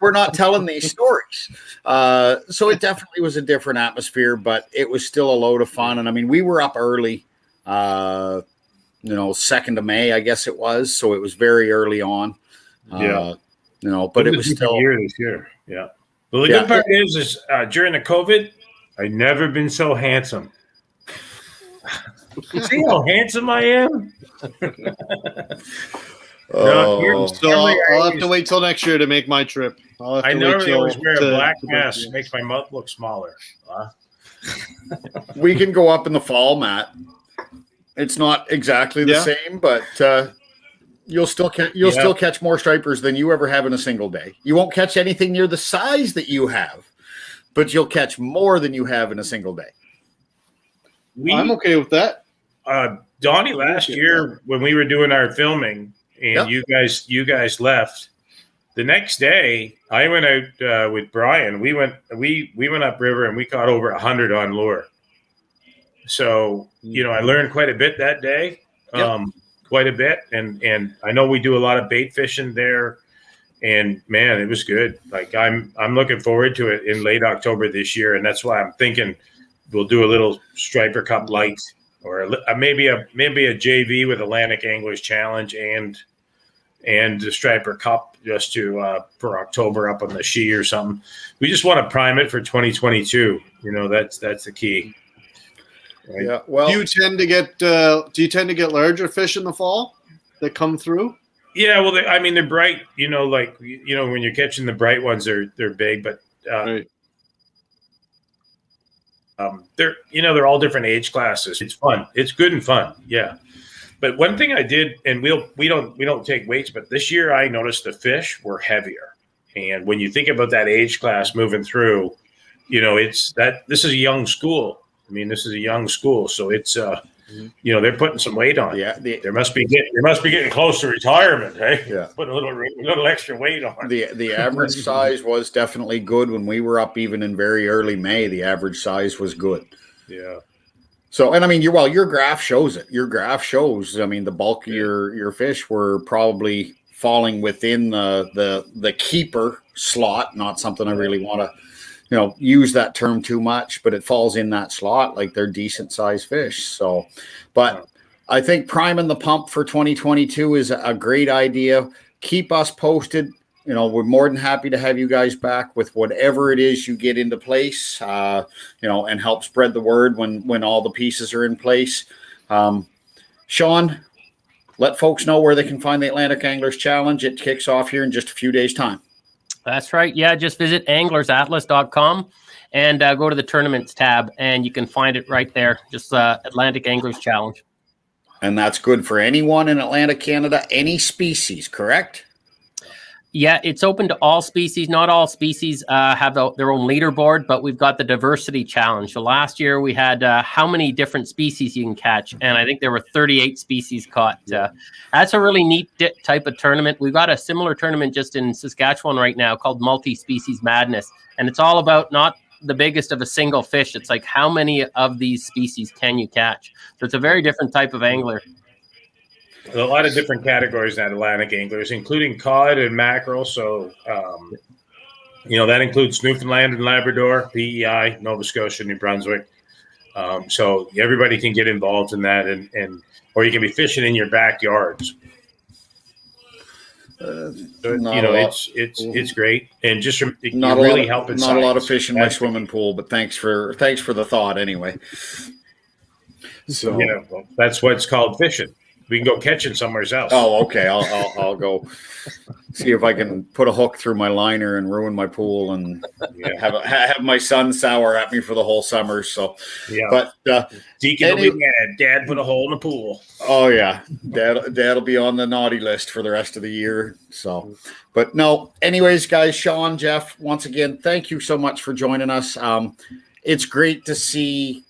we're not telling these stories. So it definitely was a different atmosphere, but it was still a load of fun. And we were up early, 2nd of May, I guess it was. So it was very early on. But it was still this year. Yeah. Well, the good part is during the COVID, I've never been so handsome. See how handsome I am? I'll have to wait till next year to make my trip. I normally always wear a black mask. Makes my mouth look smaller. We can go up in the fall, Matt. It's not exactly the same, but you'll still catch more stripers than you ever have in a single day. You won't catch anything near the size that you have, but you'll catch more than you have in a single day. I'm okay with that. Donnie, last year when we were doing our filming and you guys left, the next day I went out with Brian. We went upriver and we caught over 100 on lure. So, I learned quite a bit that day, quite a bit. And I know we do a lot of bait fishing there, and man, it was good. Like I'm looking forward to it in late October this year. And that's why I'm thinking we'll do a little Striper Cup light, or maybe a JV with Atlantic Anglers Challenge and the Striper Cup just to for October up on the She or something. We just want to prime it for 2022. That's the key. Right? Yeah. Well, do you tend to get larger fish in the fall that come through? Yeah. Well, they're bright. When you're catching the bright ones, they're big, but Right. they're all different age classes. It's fun. It's good and fun. Yeah. But one thing I did, and we don't take weights, but this year I noticed the fish were heavier. And when you think about that age class moving through, this is a young school. This is a young school, so it's they're putting some weight on. Yeah, they must be getting close to retirement, hey? Yeah, put a little extra weight on. The average size was definitely good when we were up, even in very early May. The average size was good. Yeah. So, and your graph shows it. Your graph shows. The bulk of your fish were probably falling within the keeper slot. Not something I really want to use that term too much, but it falls in that slot. Like, they're decent sized fish. So, but I think priming the pump for 2022 is a great idea. Keep us posted. We're more than happy to have you guys back with whatever it is you get into place, and help spread the word when all the pieces are in place. Sean, let folks know where they can find the Atlantic Anglers Challenge. It kicks off here in just a few days' time. That's right. Yeah, just visit anglersatlas.com and go to the tournaments tab, and you can find it right there. Just Atlantic Anglers Challenge. And that's good for anyone in Atlantic Canada, any species, correct? Yeah, it's open to all species. Not all species have their own leaderboard, but we've got the diversity challenge. So last year we had how many different species you can catch, and I think there were 38 species caught. That's a really neat type of tournament. We've got a similar tournament just in Saskatchewan right now called Multi-Species Madness, and it's all about not the biggest of a single fish. It's like, how many of these species can you catch? So it's a very different type of angler. A lot of different categories at Atlantic Anglers, including cod and mackerel. So, that includes Newfoundland and Labrador, PEI, Nova Scotia, New Brunswick. So everybody can get involved in that, or you can be fishing in your backyards. It's great, and just not really helping. Not a lot of fish in my swimming pool, but thanks for the thought anyway. So that's what's called fishing. We can go catching somewhere else. Oh, okay. I'll go see if I can put a hook through my liner and ruin my pool and have my son sour at me for the whole summer. So, but Deacon will be mad. Dad put a hole in the pool. Oh yeah, Dad'll be on the naughty list for the rest of the year. So, but no. Anyways, guys, Sean, Jeff, once again, thank you so much for joining us. It's great to see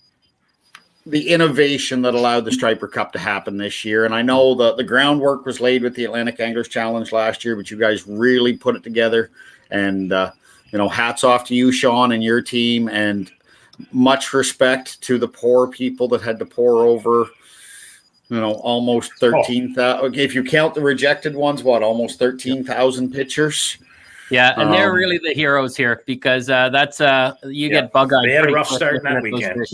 the innovation that allowed the Striper Cup to happen this year. And I know the groundwork was laid with the Atlantic Anglers Challenge last year, but you guys really put it together. And, hats off to you, Sean, and your team, and much respect to the poor people that had to pour over, almost 13,000. If you count the rejected ones, almost 13,000 pitchers. Yeah, and they're really the heroes here, because that's you get bug-eyed. They had a rough start that weekend.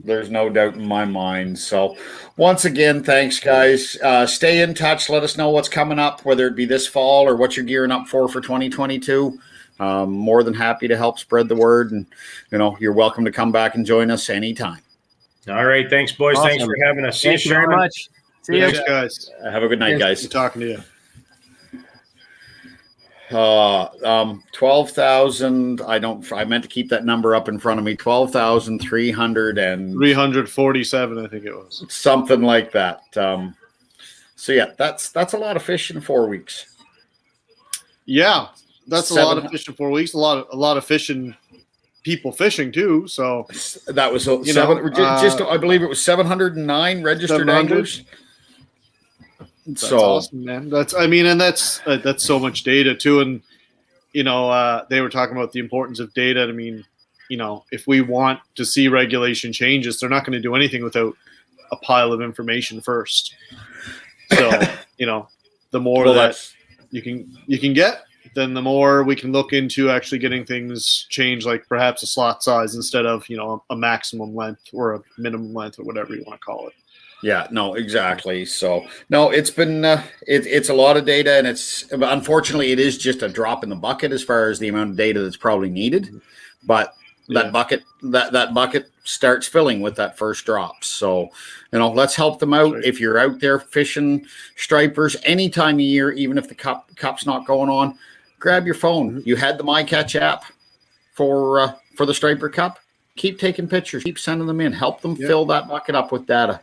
There's no doubt in my mind. So once again, thanks, guys. Stay in touch. Let us know what's coming up, whether it be this fall or what you're gearing up for 2022. More than happy to help spread the word, and you're welcome to come back and join us anytime. All right, thanks, boys. Awesome. Thanks for having us. Thank you very much. See you guys. Have a good night, guys. Good talking to you. 12,000. I meant to keep that number up in front of me. 12,300 and 347, I think it was. Something like that. So yeah, that's a lot of fish in 4 weeks. Yeah, that's a lot of fish in 4 weeks. A lot of fishing, people fishing too. So that was I believe it was 709 registered anglers. That's awesome, man. That's so much data too. And, they were talking about the importance of data. I mean, if we want to see regulation changes, they're not going to do anything without a pile of information first. So, the more that you can get, then the more we can look into actually getting things changed, like perhaps a slot size instead of, a maximum length or a minimum length or whatever you want to call it. Yeah, no, exactly. So, no, it's been it's a lot of data, and unfortunately it is just a drop in the bucket as far as the amount of data that's probably needed. But that bucket starts filling with that first drop. So, let's help them out. Right. If you're out there fishing stripers any time of year, even if the cup's not going on, grab your phone. Mm-hmm. You had the MyCatch app for the Striper Cup. Keep taking pictures. Keep sending them in. Help them fill that bucket up with data.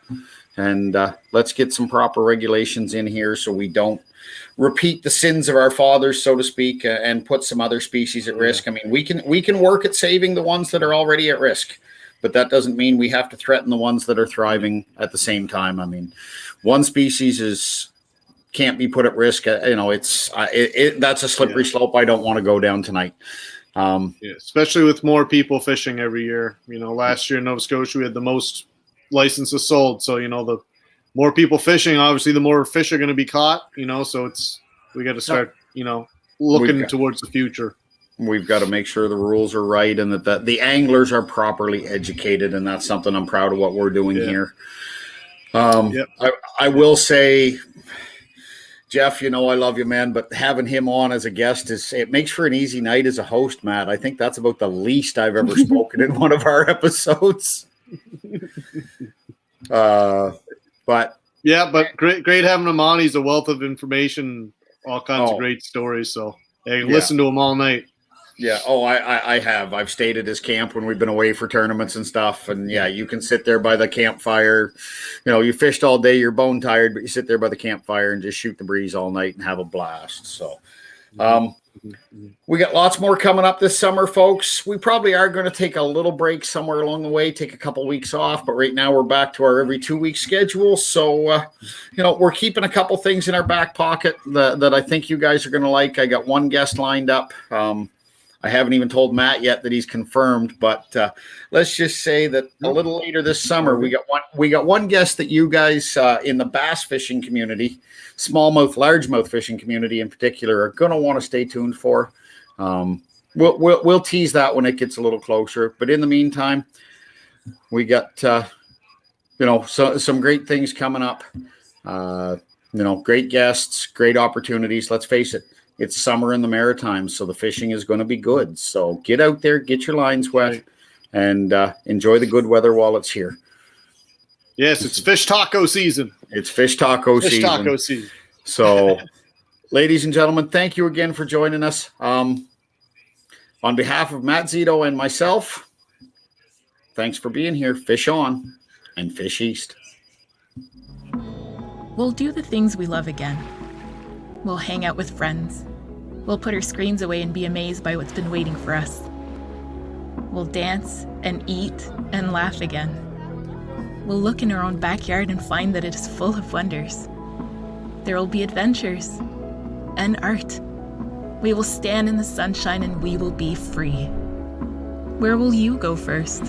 And let's get some proper regulations in here so we don't repeat the sins of our fathers, so to speak, and put some other species at risk. I mean, we can work at saving the ones that are already at risk, but that doesn't mean we have to threaten the ones that are thriving at the same time. I mean, one species can't be put at risk. That's a slippery slope I don't want to go down tonight. Especially with more people fishing every year. Last year in Nova Scotia, we had the most licenses sold. So, the more people fishing, obviously the more fish are going to be caught, so we got to start, looking towards the future. We've got to make sure the rules are right and that the anglers are properly educated. And that's something I'm proud of what we're doing here. I will say, Jeff, I love you, man, but having him on as a guest it makes for an easy night as a host, Matt. I think that's about the least I've ever spoken in one of our episodes. But great having him on. He's a wealth of information, all kinds of great stories. So listen to him all night. Yeah. Oh, I have. I've stayed at his camp when we've been away for tournaments and stuff. And you can sit there by the campfire. You fished all day, you're bone tired, but you sit there by the campfire and just shoot the breeze all night and have a blast. So, we got lots more coming up this summer, folks. We probably are going to take a little break somewhere along the way, take a couple weeks off. But right now we're back to our every 2-week schedule. So, we're keeping a couple things in our back pocket that I think you guys are going to like. I got one guest lined up. I haven't even told Matt yet that he's confirmed, but let's just say that a little later this summer, we got one guest that you guys in the bass fishing community, smallmouth, largemouth fishing community in particular, are going to want to stay tuned for. We'll tease that when it gets a little closer, but in the meantime, we got some great things coming up. Great guests, great opportunities. Let's face it. It's summer in the Maritimes, so the fishing is going to be good. So get out there, get your lines wet, and enjoy the good weather while it's here. Yes, it's fish taco season. It's fish taco season. So, ladies and gentlemen, thank you again for joining us. On behalf of Matt Zito and myself, thanks for being here. Fish on and fish east. We'll do the things we love again. We'll hang out with friends. We'll put our screens away and be amazed by what's been waiting for us. We'll dance and eat and laugh again. We'll look in our own backyard and find that it is full of wonders. There will be adventures and art. We will stand in the sunshine and we will be free. Where will you go first?